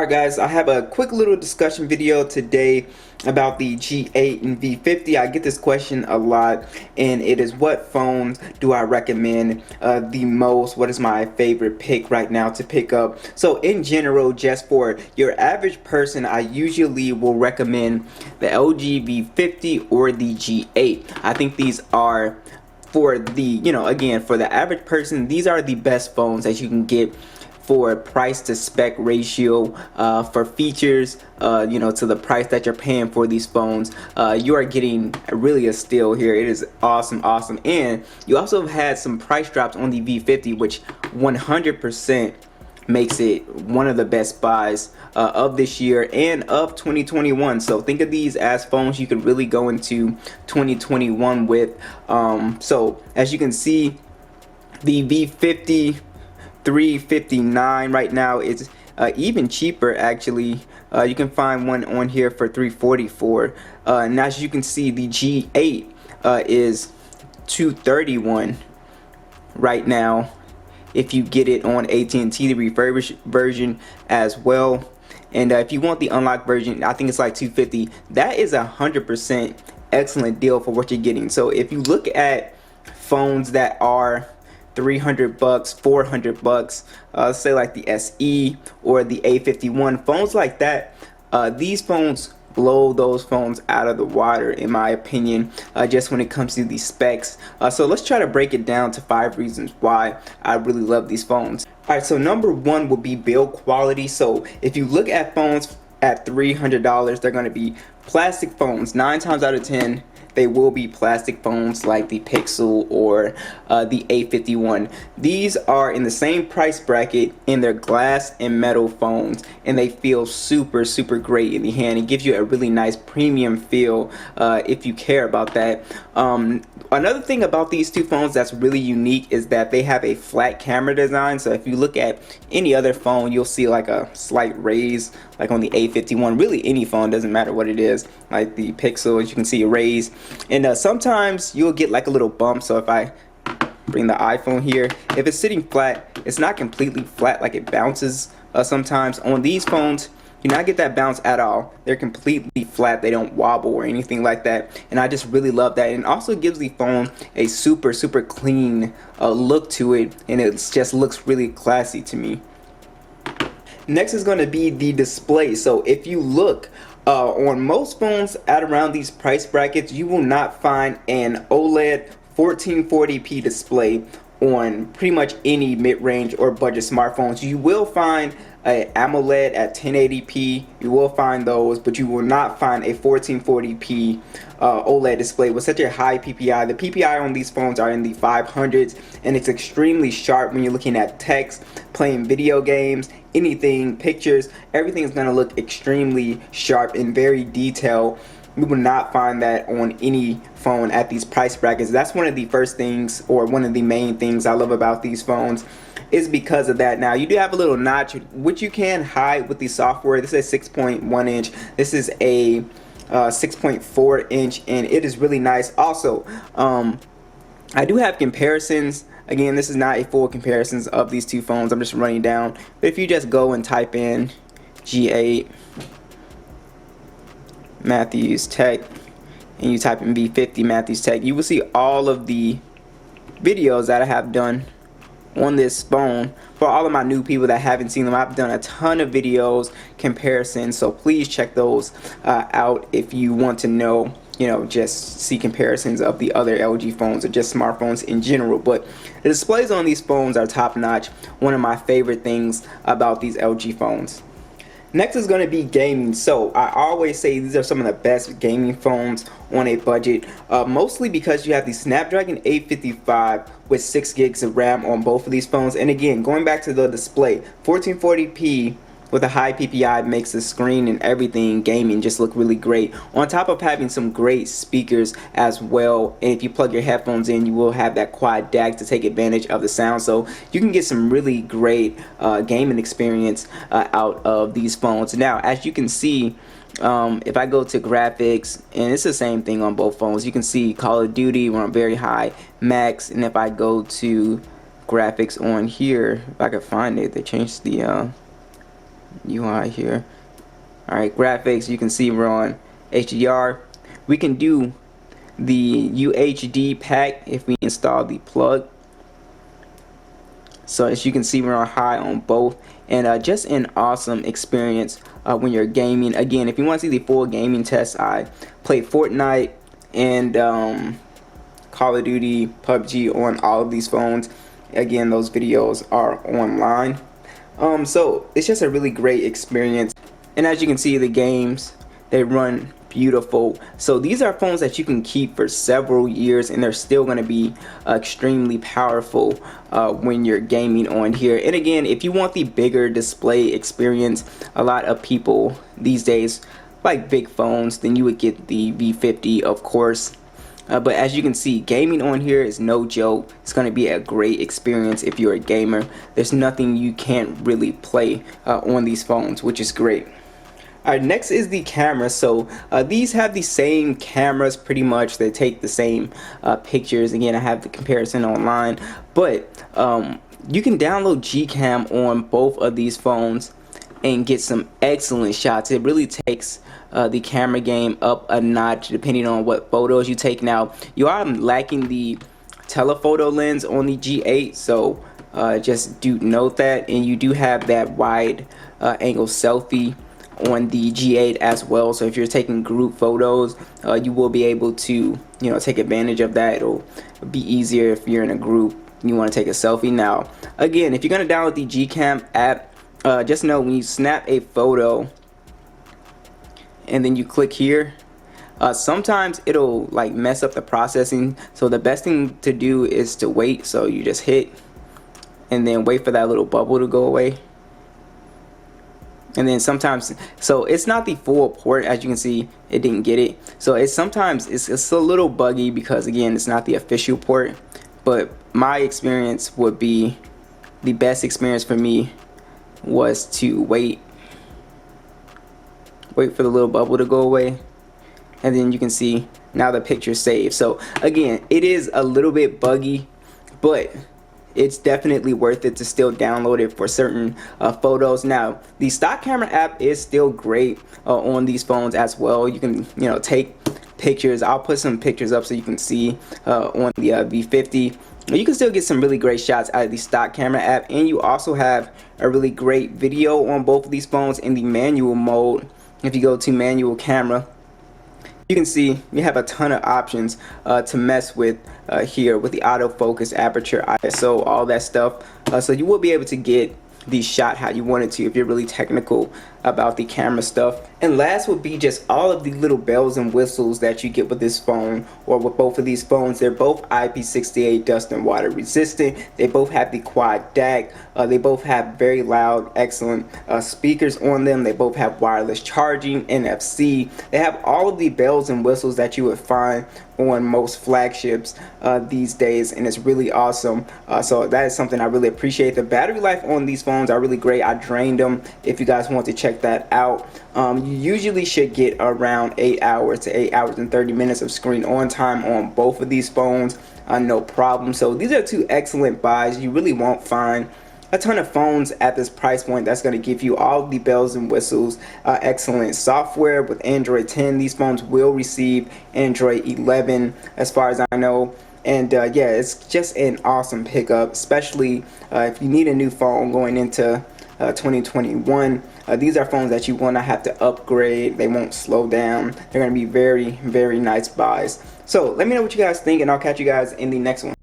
Alright guys, I have a quick little discussion video today about the G8 and V50. I get this question a lot, and it is, what phones do I recommend the most? What is my favorite pick right now to pick up? So in general, just for your average person, I usually will recommend the LG V50 or the G8. I think these are, for the, again, for the average person, these are the best phones that you can get for price to spec ratio, for features, to the price that you're paying for these phones. You are getting really a steal here. It is awesome. And you also have had some price drops on the V50, which 100% makes it one of the best buys of this year and of 2021. So think of these as phones you could really go into 2021 with. So as you can see, the V50 $359 right now. It's even cheaper actually. You can find one on here for $344, and as you can see, the G8 is $231 right now if you get it on AT&T, the refurbished version as well. And if you want the unlocked version, I think it's like $250. That is 100% excellent deal for what you're getting. So if you look at phones that are $300, $400, say like the SE or the A51, phones like that, these phones blow those phones out of the water, in my opinion, just when it comes to the specs. So let's try to break it down to 5 reasons why I really love these phones. Alright, so number 1 would be build quality. So if you look at phones at $300, they're going to be plastic phones. 9 times out of 10 they will be plastic phones like the Pixel or the A51. These are in the same price bracket, and they're glass and metal phones, and they feel super great in the hand. It gives you a really nice premium feel if you care about that. Another thing about these two phones that's really unique is that they have a flat camera design. So if you look at any other phone, you'll see like a slight raise, like on the A51. Really, any phone, doesn't matter what it is, like the Pixel, as you can see, a raise. And sometimes you'll get like a little bump. So if I bring the iPhone here, if it's sitting flat, it's not completely flat, like it bounces sometimes. On these phones, you not get that bounce at all. They're completely flat. They don't wobble or anything like that, and I just really love that. And it also gives the phone a super clean look to it, and it just looks really classy to me. Next is going to be the display. So if you look on most phones at around these price brackets, you will not find an OLED 1440p display on pretty much any mid-range or budget smartphones. You will find an AMOLED at 1080p. You will find those, but you will not find a 1440p OLED display with such a high PPI. The PPI on these phones are in the 500s, and it's extremely sharp when you're looking at text, playing video games, anything, pictures. Everything is going to look extremely sharp and very detailed. You will not find that on any phone at these price brackets. That's one of the first things, or one of the main things I love about these phones, is because of that. Now, you do have a little notch, which you can hide with the software. This is a 6.1 inch. This is a 6.4 inch, and it is really nice. Also, I do have comparisons. Again, this is not a full comparisons of these two phones. I'm just running down. But if you just go and type in G8 Matthews Tech, and you type in V50 Matthews Tech, you will see all of the videos that I have done on this phone. For all of my new people that haven't seen them, I've done a ton of videos, comparisons, so please check those out if you want to know, just see comparisons of the other LG phones or just smartphones in general. But the displays on these phones are top notch. One of my favorite things about these LG phones. Next is going to be gaming. So I always say these are some of the best gaming phones on a budget, mostly because you have the Snapdragon 855 with 6 gigs of RAM on both of these phones. And again, going back to the display, 1440p with a high PPI makes the screen and everything gaming just look really great, on top of having some great speakers as well. And if you plug your headphones in, you will have that quad DAC to take advantage of the sound, so you can get some really great gaming experience out of these phones. Now, as you can see, if I go to graphics, and it's the same thing on both phones, you can see Call of Duty, we're on very high max. And if I go to graphics on here, if I can find it, they changed the UI here. Alright, graphics, you can see we're on HDR. We can do the UHD pack if we install the plug. So as you can see, we're on high on both, and just an awesome experience when you're gaming. Again, if you want to see the full gaming test, I play Fortnite and Call of Duty, PUBG on all of these phones. Again, those videos are online. So it's just a really great experience, and as you can see, the games, they run beautiful. So these are phones that you can keep for several years, and they're still going to be extremely powerful when you're gaming on here. And again, if you want the bigger display experience, a lot of people these days like big phones, then you would get the V50, of course. But as you can see, gaming on here is no joke. It's going to be a great experience if you're a gamer. There's nothing you can't really play on these phones, which is great. Alright, next is the camera. So these have the same cameras pretty much. They take the same pictures. Again, I have the comparison online, but you can download Gcam on both of these phones and get some excellent shots. It really takes the camera game up a notch depending on what photos you take. Now, you are lacking the telephoto lens on the G8, so just do note that. And you do have that wide angle selfie on the G8 as well. So if you're taking group photos, you will be able to, take advantage of that. It'll be easier if you're in a group and you want to take a selfie. Now, again, if you're going to download the Gcam app, just know when you snap a photo and then you click here, sometimes it'll like mess up the processing. So the best thing to do is to wait. So you just hit and then wait for that little bubble to go away. And then sometimes, so it's not the full port, as you can see, it didn't get it. So it's sometimes it's a little buggy because again, it's not the official port. But my experience would be, the best experience for me was to wait for the little bubble to go away, and then you can see now the picture saved. So again, it is a little bit buggy, but it's definitely worth it to still download it for certain photos. Now, the stock camera app is still great on these phones as well. You can, take pictures. I'll put some pictures up so you can see on the V50. You can still get some really great shots out of the stock camera app, and you also have a really great video on both of these phones in the manual mode. If you go to manual camera, you can see you have a ton of options to mess with here with the autofocus, aperture, ISO, all that stuff. So you will be able to get the shot how you want it to if you're really technical about the camera stuff. And last would be just all of the little bells and whistles that you get with this phone or with both of these phones. They're both IP68 dust and water resistant. They both have the quad DAC. They both have very loud, excellent speakers on them. They both have wireless charging, NFC. They have all of the bells and whistles that you would find on most flagships these days, and it's really awesome. So that is something I really appreciate. The battery life on these phones are really great. I drained them. If you guys want to check that out, you usually should get around 8 hours to 8 hours and 30 minutes of screen on time on both of these phones, no problem. So these are two excellent buys. You really won't find a ton of phones at this price point that's going to give you all the bells and whistles. Excellent software with Android 10. These phones will receive Android 11 as far as I know. And yeah, it's just an awesome pickup, especially if you need a new phone going into 2021. These are phones that you will not have to upgrade. They won't slow down. They're going to be very, very nice buys. So let me know what you guys think, and I'll catch you guys in the next one.